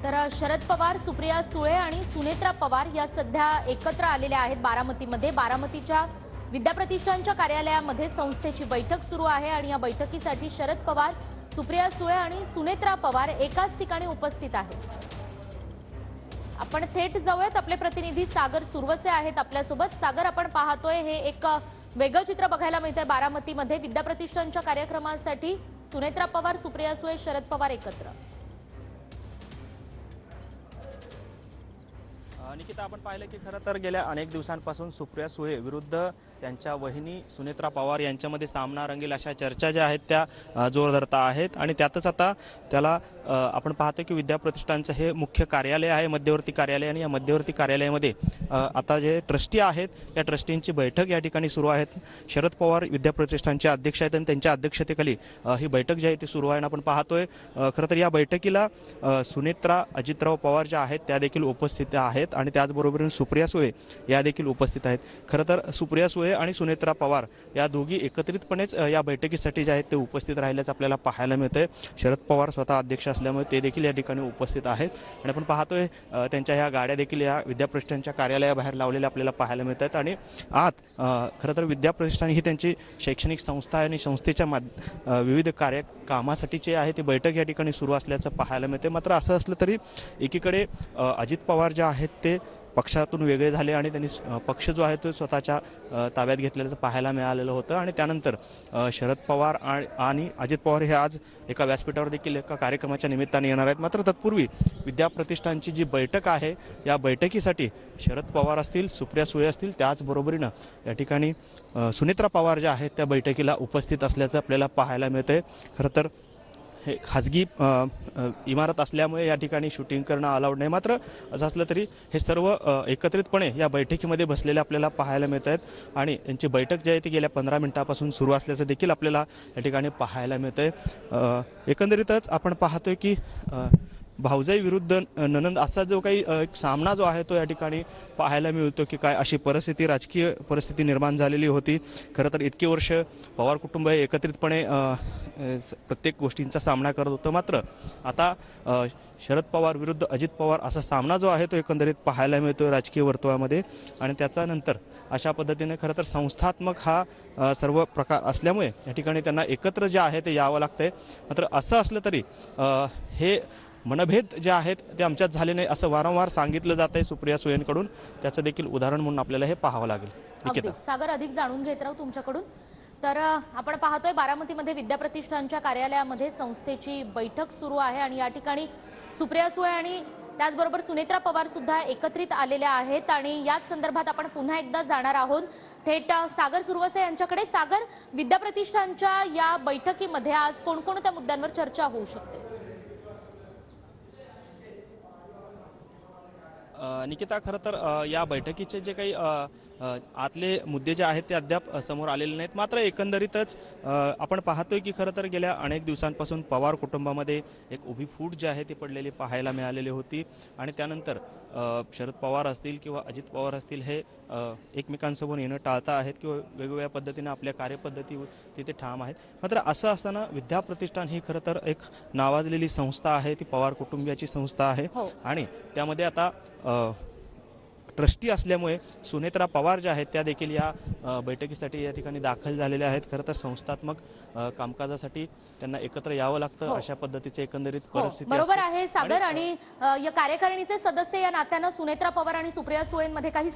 तर शरद पवार, सुप्रिया सुळे आणि सुनेत्रा पवार या सध्या एकत्र आलेल्या आहेत बारामतीमध्ये। बारामतीच्या विद्याप्रतिष्ठानच्या कार्यालयामध्ये संस्थेची बैठक सुरू आहे आणि या बैठकीसाठी शरद पवार, सुप्रिया सुळे आणि सुनेत्रा पवार एकाच ठिकाणी उपस्थित आहेत। आपण थेट जाऊयात, आपले प्रतिनिधी सागर सुरवसे आहेत आपल्यासोबत। सागर, आपण पाहतोय हे एक वेगळं चित्र बघायला मिळतंय बारामतीमध्ये विद्याप्रतिष्ठानच्या कार्यक्रमासाठी सुनेत्रा पवार, सुप्रिया सुळे, शरद पवार एकत्र। निकिता, आपण पाहिलं की खरं तर गेल्या अनेक दिवसांपासून सुप्रिया सुळे विरुद्ध त्यांच्या वहिनी सुनेत्रा पवार यांच्यामध्ये सामना रंगेल अशा चर्चा ज्या आहेत त्या जोर धरता आहेत आणि त्यातच आता त्याला आपण पाहतो की विद्याप्रतिष्ठानचं हे मुख्य कार्यालय आहे, मध्यवर्ती कार्यालय, आणि या मध्यवर्ती कार्यालयामध्ये आता जे ट्रस्टी आहेत या ट्रस्टींची बैठक या ठिकाणी सुरू आहे। शरद पवार विद्याप्रतिष्ठानचे अध्यक्ष आहेत आणि त्यांच्या अध्यक्षतेखाली ही बैठक जी आहे ती सुरू आहे आणि आपण पाहतोय खरं तर या बैठकीला सुनेत्रा अजितराव पवार ज्या आहेत त्या देखील उपस्थित आहेत आणि त्याचबरोबर सुप्रिया सुळे या देखील उपस्थित आहेत। खरं तर सुप्रिया सुळे आणि सुनेत्रा पवार या दोघी एकत्रितपणेच या बैठकीसाठी जे आहेत ते उपस्थित राहिल्याचं आपल्याला पाहायला मिळतंय। शरद पवार स्वतः अध्यक्ष असल्यामुळे ते देखील या ठिकाणी उपस्थित आहेत आणि आपण पाहतोय त्यांच्या ह्या गाड्या देखील या विद्याप्रतिष्ठानच्या कार्यालयाबाहेर लावलेल्या आपल्याला पाहायला मिळत आहेत आणि आत खरं तर विद्याप्रतिष्ठान ही त्यांची शैक्षणिक संस्था आहे आणि संस्थेच्या विविध कामासाठीचे आहे ती बैठक या ठिकाणी सुरू असल्याचं पाहायला मिळते। मात्र असं असलं तरी एकीकडे अजित पवार जे आहेत ते पक्षातून वेगळे झाले आणि त्यांनी पक्ष जो आहे तो स्वतःच्या ताब्यात घेतलेलं पाहायला मिळालेलं होतं आणि त्यानंतर शरद पवार आणि अजित पवार हे आज एका व्यासपीठावर देखील एका कार्यक्रमाच्या निमित्ताने येणार आहेत। मात्र तत्पूर्वी विद्याप्रतिष्ठानची जी बैठक आहे या बैठकीसाठी शरद पवार असतील, सुप्रिया सुळे असतील, त्याचबरोबरीनं या ठिकाणी सुनेत्रा पवार ज्या आहेत त्या बैठकीला उपस्थित असल्याचं आपल्याला पाहायला मिळतंय। खरं तर हे खाजगी इमारत असल्यामुळे या ठिकाणी शूटिंग करणं अलाउड नाही। मात्र असं असलं तरी हे सर्व एकत्रितपणे या बैठकीमध्ये बसलेले आपल्याला पाहायला मिळत आहेत आणि यांची बैठक जी आहे ती गेल्या 15 मिनिटांपासून सुरू असल्याचं देखील आपल्याला या ठिकाणी पाहायला मिळतंय। एकंदरीतच आपण पाहतोय की भाऊजाई विरुद्ध ननंद असा जो काही एक सामना जो आहे तो या ठिकाणी पाहायला मिळतो की काय अशी परिस्थिती, राजकीय परिस्थिती निर्माण झालेली होती। खरं तर इतकी वर्ष पवार कुटुंब हे एकत्रितपणे प्रत्येक गोष्टींचा सामना करत होतं। मात्र आता शरद पवार विरुद्ध अजित पवार असा सामना जो आहे तो एकंदरीत पाहायला मिळतो राजकीय वर्तुळामध्ये आणि त्याच्यानंतर अशा पद्धतीने खरं तर संस्थात्मक हा सर्व प्रकार असल्यामुळे या ठिकाणी त्यांना एकत्र जे आहे ते यावं लागतंय। मात्र असं असलं तरी हे मनभेद जे आहेत ते आमच्यात झाले नाही असं वारंवार सांगितलं जात आहे सुप्रिया सुळेंकडून। त्याचं देखील उदाहरण म्हणून आपल्याला हे पाहावं लागेल। सागर, अधिक जाणून घेत राहू तुमच्याकडून। तर आपण पाहतोय बारामतीमध्ये विद्याप्रतिष्ठानच्या कार्यालयामध्ये संस्थेची बैठक सुरू आहे आणि या ठिकाणी सुप्रिया सुळे आणि त्याचबरोबर सुनेत्रा पवार सुद्धा एकत्रित आलेल्या आहेत आणि याच संदर्भात आपण पुन्हा एकदा जाणार आहोत थेट सागर सुरवसे यांच्याकडे। सागर, विद्याप्रतिष्ठानच्या या बैठकीमध्ये आज कोणकोणत्या मुद्द्यांवर चर्चा होऊ शकते? निकिता, खरं तर या बैठकीचे जे काही आतले मुद्दे जे आहेत ते अद्याप समोर आलेले नाहीत। मात्र एकंदरीतच आपण पाहतोय की खरं तर गेल्या अनेक दिवसांपासून पवार कुटुंबामध्ये एक उभी फूट जी आहे ती पडलेली पाहायला मिळालेली होती आणि त्यानंतर शरद पवार असतील किंवा अजित पवार असतील हे एकमेकांसमोर येणं टाळता आहेत किंवा वेगवेगळ्या पद्धतीने आपल्या कार्यपद्धती तिथे ठाम आहेत। मात्र असं असताना विद्याप्रतिष्ठान ही खरं तर एक नावाजलेली संस्था आहे, ती पवार कुटुंबियाची संस्था आहे आणि त्यामध्ये आता ट्रस्टी असल्यामुळे सुनेत्रा पवार ज्या आहेत त्या देखील या बैठकीसाठी या ठिकाणी दाखल झालेल्या आहेत। खरं तर संस्थात्मक कामकाजासाठी त्यांना एकत्र यावं लागतं अशा पद्धतीचे एकंदरीत परिस्थिती बरोबर आहे सागर। आणि या कार्यकारिणीचे सदस्य या नात्यानं सुनेत्रा पवार आणि सुप्रिया सुळेंमध्ये काही